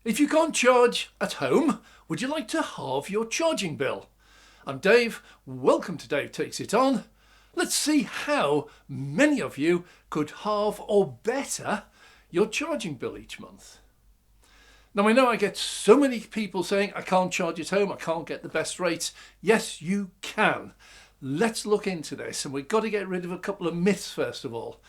If you can't charge at home, would you like to halve your charging bill? I'm Dave, welcome to Dave Takes It On. Let's see how many of you could halve or better your charging bill each month. Now I know I get so many people saying I can't charge at home, I can't get the best rates. Yes, you can. Let's look into this, and we've got to get rid of a couple of myths first of all.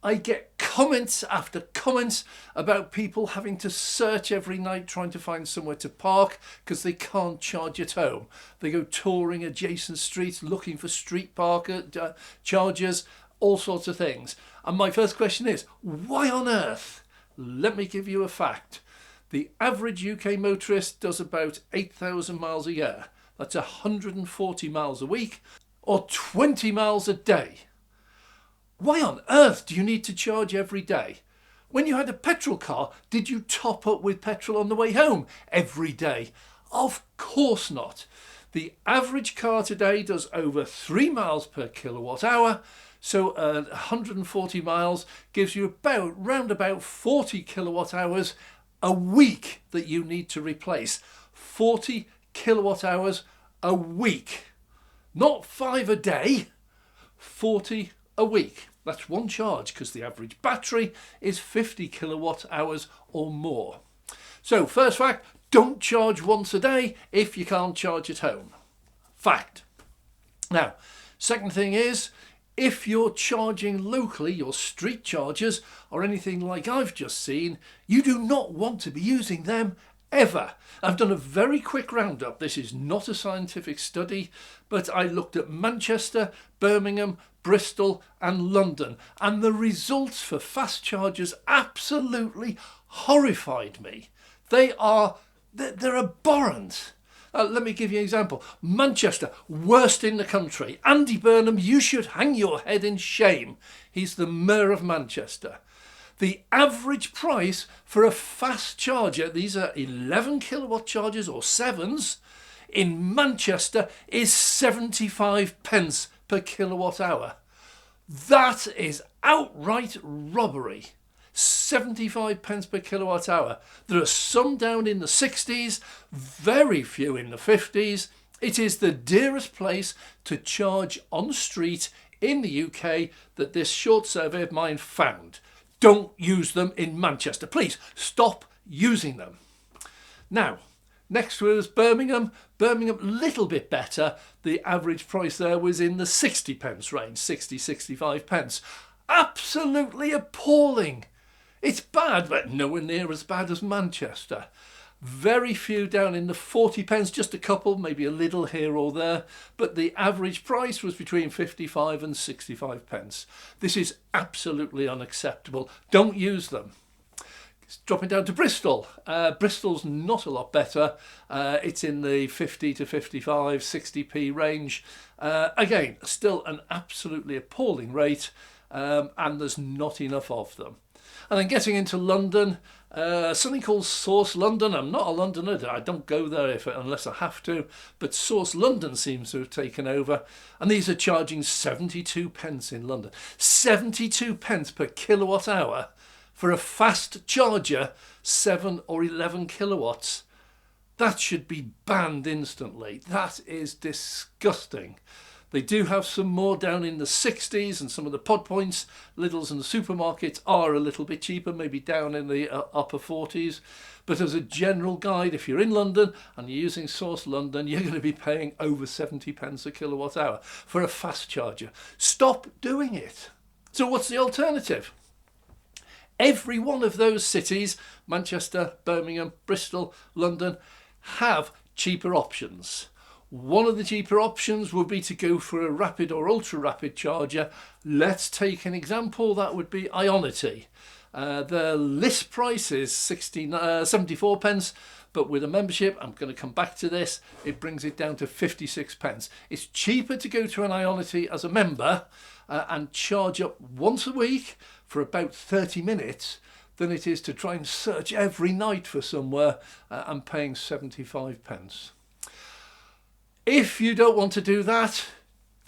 I get comments after comments about people having to search every night trying to find somewhere to park because they can't charge at home. They go touring adjacent streets looking for street chargers, all sorts of things. And my first question is, why on earth? Let me give you a fact. The average UK motorist does about 8,000 miles a year. That's 140 miles a week or 20 miles a day. Why on earth do you need to charge every day? When you had a petrol car, did you top up with petrol on the way home every day? Of course not. The average car today does over 3 miles per kilowatt hour, so 140 miles gives you round about 40 kilowatt hours a week that you need to replace. 40 kilowatt hours a week. Not 5 a day, 40 a week. That's one charge because the average battery is 50 kilowatt hours or more. So first fact, don't charge once a day if you can't charge at home. Fact. Now, second thing is, if you're charging locally, your street chargers or anything like I've just seen, you do not want to be using them ever. I've done a very quick roundup. This is not a scientific study, but I looked at Manchester, Birmingham, Bristol and London, and the results for fast chargers absolutely horrified me. They're abhorrent. Let me give you an example. Manchester, worst in the country. Andy Burnham, you should hang your head in shame. He's the mayor of Manchester. The average price for a fast charger, these are 11 kilowatt chargers or 7s, in Manchester is 75 pence per kilowatt hour. That is outright robbery. 75 pence per kilowatt hour. There are some down in the 60s, very few in the 50s. It is the dearest place to charge on the street in the UK that this short survey of mine found. Don't use them in Manchester. Please stop using them. Now, next was Birmingham. Birmingham, a little bit better. The average price there was in the 60 pence range, 65 pence. Absolutely appalling. It's bad, but nowhere near as bad as Manchester. Very few down in the 40 pence, just a couple, maybe a little here or there, but the average price was between 55 and 65 pence. This is absolutely unacceptable. Don't use them. Dropping down to Bristol. Bristol's not a lot better. It's in the 50 to 55, 60p range. Again, still an absolutely appalling rate, and there's not enough of them. And then getting into London, something called Source London. I'm not a Londoner, I don't go there unless I have to, but Source London seems to have taken over, and these are charging 72 pence in London. 72 pence per kilowatt hour for a fast charger, 7 or 11 kilowatts. That should be banned instantly. That is disgusting. They do have some more down in the 60s, and some of the pod points, Lidl's and the supermarkets are a little bit cheaper, maybe down in the upper 40s. But as a general guide, if you're in London and you're using Source London, you're going to be paying over 70 pence a kilowatt hour for a fast charger. Stop doing it. So what's the alternative? Every one of those cities, Manchester, Birmingham, Bristol, London, have cheaper options. One of the cheaper options would be to go for a rapid or ultra rapid charger. Let's take an example. That would be Ionity. The list price is 74 pence, but with a membership, I'm going to come back to this, it brings it down to 56 pence. It's cheaper to go to an Ionity as a member and charge up once a week for about 30 minutes than it is to try and search every night for somewhere and paying 75 pence. If you don't want to do that,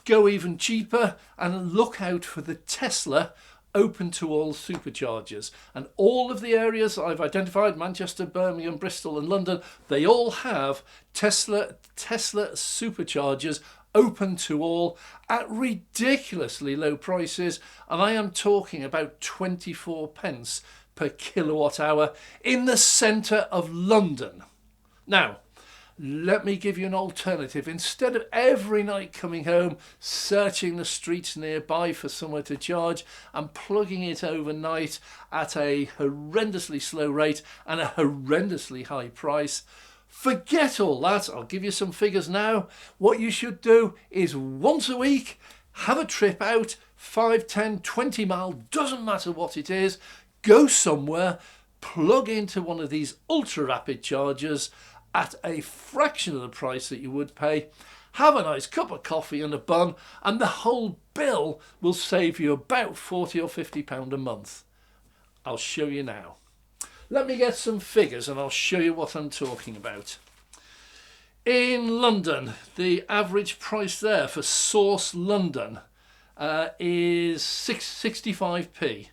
go even cheaper and look out for the Tesla open to all superchargers. And all of the areas I've identified, Manchester, Birmingham, Bristol and London, they all have Tesla superchargers open to all at ridiculously low prices. And I am talking about 24 pence per kilowatt hour in the centre of London. Now, let me give you an alternative. Instead of every night coming home, searching the streets nearby for somewhere to charge and plugging it overnight at a horrendously slow rate and a horrendously high price, forget all that. I'll give you some figures now. What you should do is once a week, have a trip out, 5, 10, 20 miles, doesn't matter what it is, go somewhere, plug into one of these ultra rapid chargers at a fraction of the price that you would pay, have a nice cup of coffee and a bun, and the whole bill will save you about £40 or £50 a month. I'll show you now. Let me get some figures and I'll show you what I'm talking about. In London, the average price there for Source London is 65p.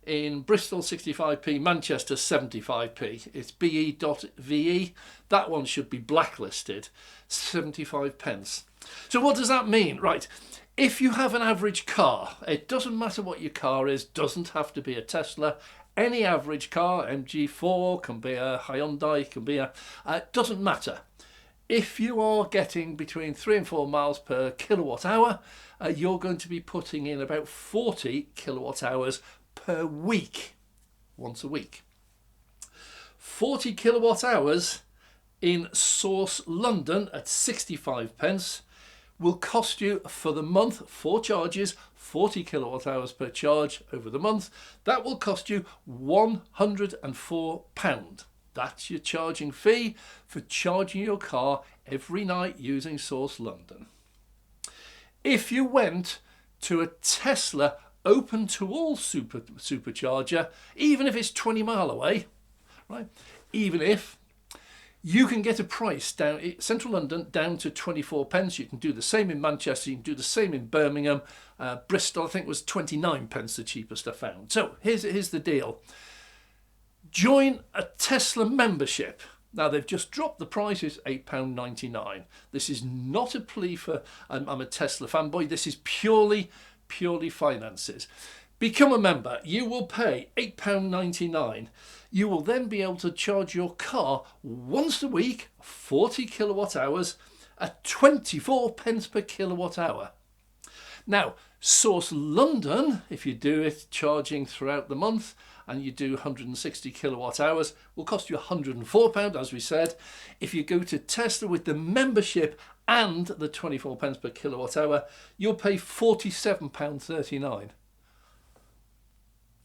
In Bristol 65p, Manchester 75p. It's be.ve. That one should be blacklisted. 75 pence. So what does that mean? Right, if you have an average car, it doesn't matter what your car is, doesn't have to be a Tesla. Any average car, MG4, can be a Hyundai, can be a... doesn't matter. If you are getting between 3 and 4 miles per kilowatt hour, you're going to be putting in about 40 kilowatt hours per week, once a week. 40 kilowatt hours in Source London at 65 pence will cost you for the month, 4 charges, 40 kilowatt hours per charge over the month. That will cost you £104. That's your charging fee for charging your car every night using Source London. If you went to a Tesla open to all supercharger, even if it's 20 mile away, right? Even if you can get a price down central London down to 24 pence. You can do the same in Manchester, you can do the same in Birmingham. Bristol, I think, was 29 pence, the cheapest I found. So here's the deal. Join a Tesla membership. Now they've just dropped the prices, £8.99. This is not a plea for I'm a Tesla fanboy. This is purely finances. Become a member. You will pay £8.99. You will then be able to charge your car once a week, 40 kilowatt hours at 24 pence per kilowatt hour. Now, Source London, if you do it charging throughout the month and you do 160 kilowatt hours, will cost you £104, as we said. If you go to Tesla with the membership and the 24 pence per kilowatt hour, you'll pay £47.39.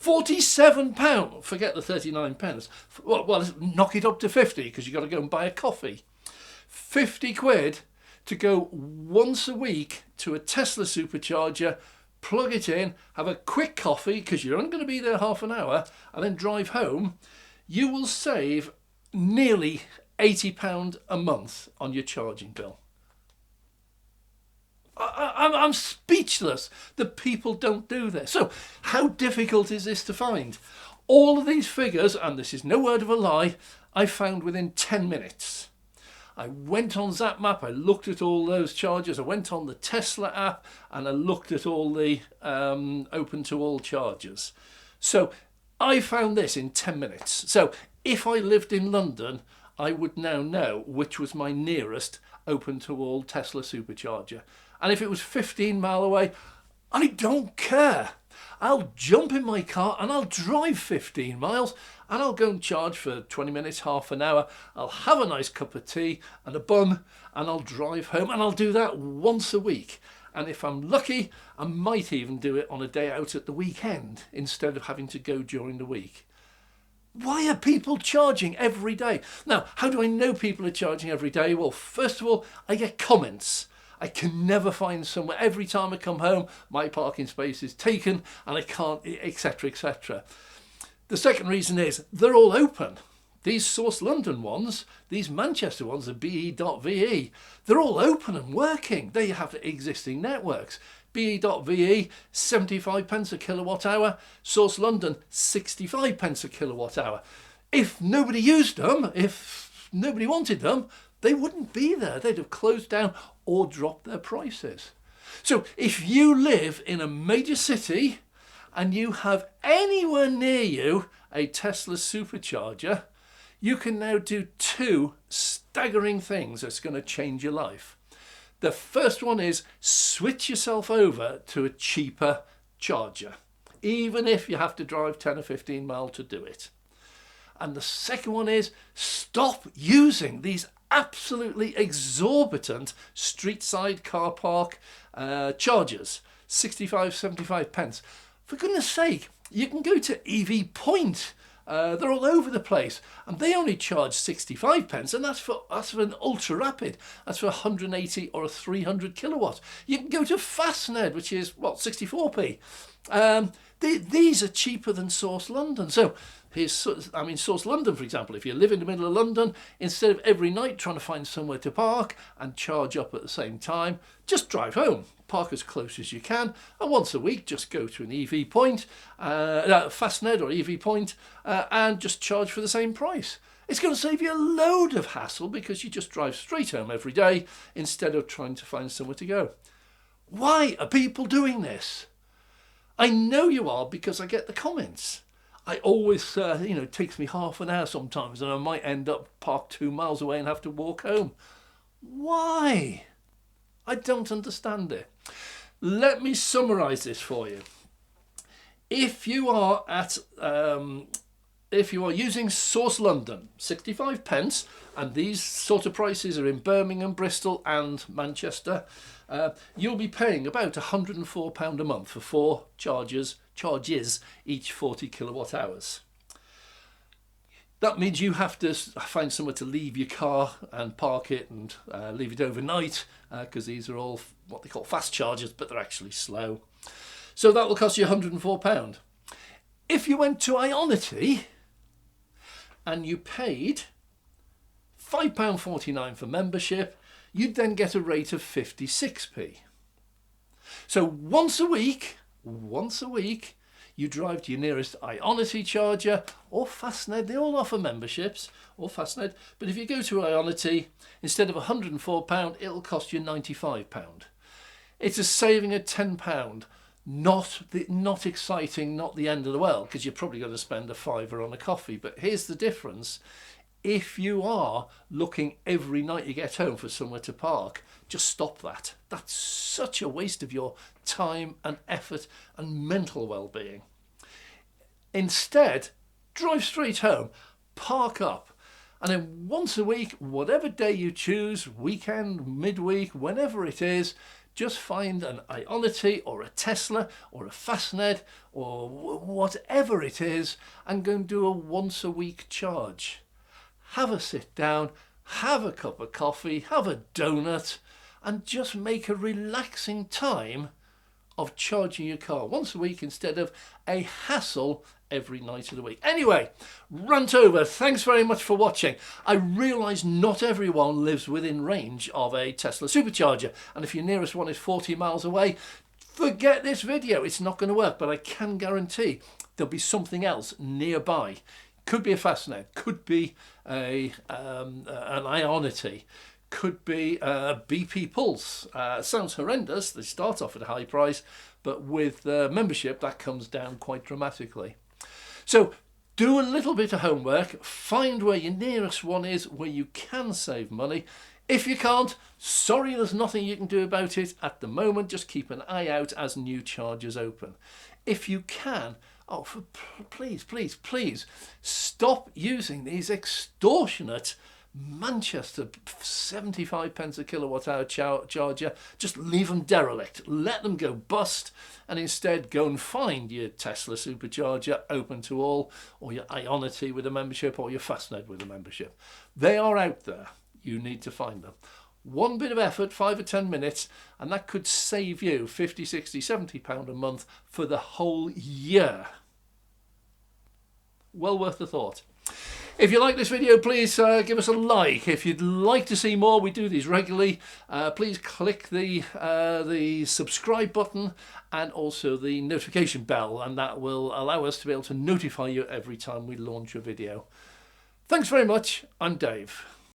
£47, forget the 39 pence. Well, knock it up to 50 because you've got to go and buy a coffee. 50 quid to go once a week to a Tesla supercharger, plug it in, have a quick coffee because you're only going to be there half an hour, and then drive home. You will save nearly £80 a month on your charging bill. I'm speechless that people don't do this. So how difficult is this to find? All of these figures, and this is no word of a lie, I found within 10 minutes. I went on ZapMap, I looked at all those chargers, I went on the Tesla app and I looked at all the open to all chargers. So I found this in 10 minutes. So if I lived in London, I would now know which was my nearest open to all Tesla supercharger. And if it was 15 mile away, I don't care. I'll jump in my car and I'll drive 15 miles and I'll go and charge for 20 minutes, half an hour. I'll have a nice cup of tea and a bun and I'll drive home, and I'll do that once a week. And if I'm lucky, I might even do it on a day out at the weekend instead of having to go during the week. Why are people charging every day? Now, how do I know people are charging every day? Well, first of all, I get comments. I can never find somewhere. Every time I come home, my parking space is taken and I can't, etc., etc. The second reason is they're all open. These Source London ones, these Manchester ones, the BE.VE, they're all open and working. They have existing networks. BE.VE, 75 pence a kilowatt hour. Source London, 65 pence a kilowatt hour. If nobody used them, if nobody wanted them, they wouldn't be there. They'd have closed down or dropped their prices. So if you live in a major city and you have anywhere near you a Tesla supercharger, you can now do two staggering things that's going to change your life. The first one is switch yourself over to a cheaper charger, even if you have to drive 10 or 15 miles to do it. And the second one is stop using these absolutely exorbitant street side car park chargers, 65, 75 pence. For goodness sake, you can go to EV Point. They're all over the place, and they only charge 65 pence, and that's for an ultra rapid. That's for 180 or a 300 kilowatt. You can go to Fastned, which is what, 64p. These are cheaper than Source London. So Source London, for example, if you live in the middle of London, instead of every night trying to find somewhere to park and charge up at the same time, just drive home, park as close as you can, and once a week just go to an EV Point, Fastned or EV Point, and just charge for the same price. It's going to save you a load of hassle because you just drive straight home every day instead of trying to find somewhere to go. Why are people doing this? I know you are, because I get the comments. I always, it takes me half an hour sometimes, and I might end up parked 2 miles away and have to walk home. Why? I don't understand it. Let me summarise this for you. If you are using Source London, 65 pence, and these sort of prices are in Birmingham, Bristol and Manchester, you'll be paying about £104 a month for 4 charges each 40 kilowatt hours. That means you have to find somewhere to leave your car and park it and leave it overnight, because these are all what they call fast chargers, but they're actually slow. So that will cost you £104. If you went to Ionity and you paid £5.49 for membership, you'd then get a rate of 56p. So once a week, you drive to your nearest Ionity charger or Fastned. They all offer memberships, or Fastned. But if you go to Ionity, instead of £104, it'll cost you £95. It's a saving of £10. Not exciting, not the end of the world, because you're probably going to spend a £5 on a coffee. But here's the difference. If you are looking every night you get home for somewhere to park, just stop that. That's such a waste of your time and effort and mental well-being. Instead, drive straight home, park up, and then once a week, whatever day you choose, weekend, midweek, whenever it is, just find an Ionity or a Tesla or a Fastned or whatever it is and go and do a once a week charge. Have a sit down, have a cup of coffee, have a donut, and just make a relaxing time of charging your car once a week instead of a hassle every night of the week. Anyway, rant over. Thanks very much for watching. I realise not everyone lives within range of a Tesla supercharger, and if your nearest one is 40 miles away, forget this video. It's not going to work, but I can guarantee there'll be something else nearby. Could be a Fastned, could be an Ionity, could be a BP Pulse. Sounds horrendous. They start off at a high price, but with membership that comes down quite dramatically. So do a little bit of homework, find where your nearest one is, where you can save money. If you can't, sorry, there's nothing you can do about it at the moment. Just keep an eye out as new chargers open. If you can, please stop using these extortionate Manchester 75 pence a kilowatt hour charger. Just leave them derelict, let them go bust, and instead go and find your Tesla supercharger open to all, or your Ionity with a membership, or your Fastned with a membership. They are out there. You need to find them. One bit of effort, 5 or 10 minutes, and that could save you 50, 60, 70 pound a month for the whole year. Well worth a thought. If you like this video, please give us a like. If you'd like to see more, we do these regularly. Please click the subscribe button and also the notification bell, and that will allow us to be able to notify you every time we launch a video. Thanks very much. I'm Dave.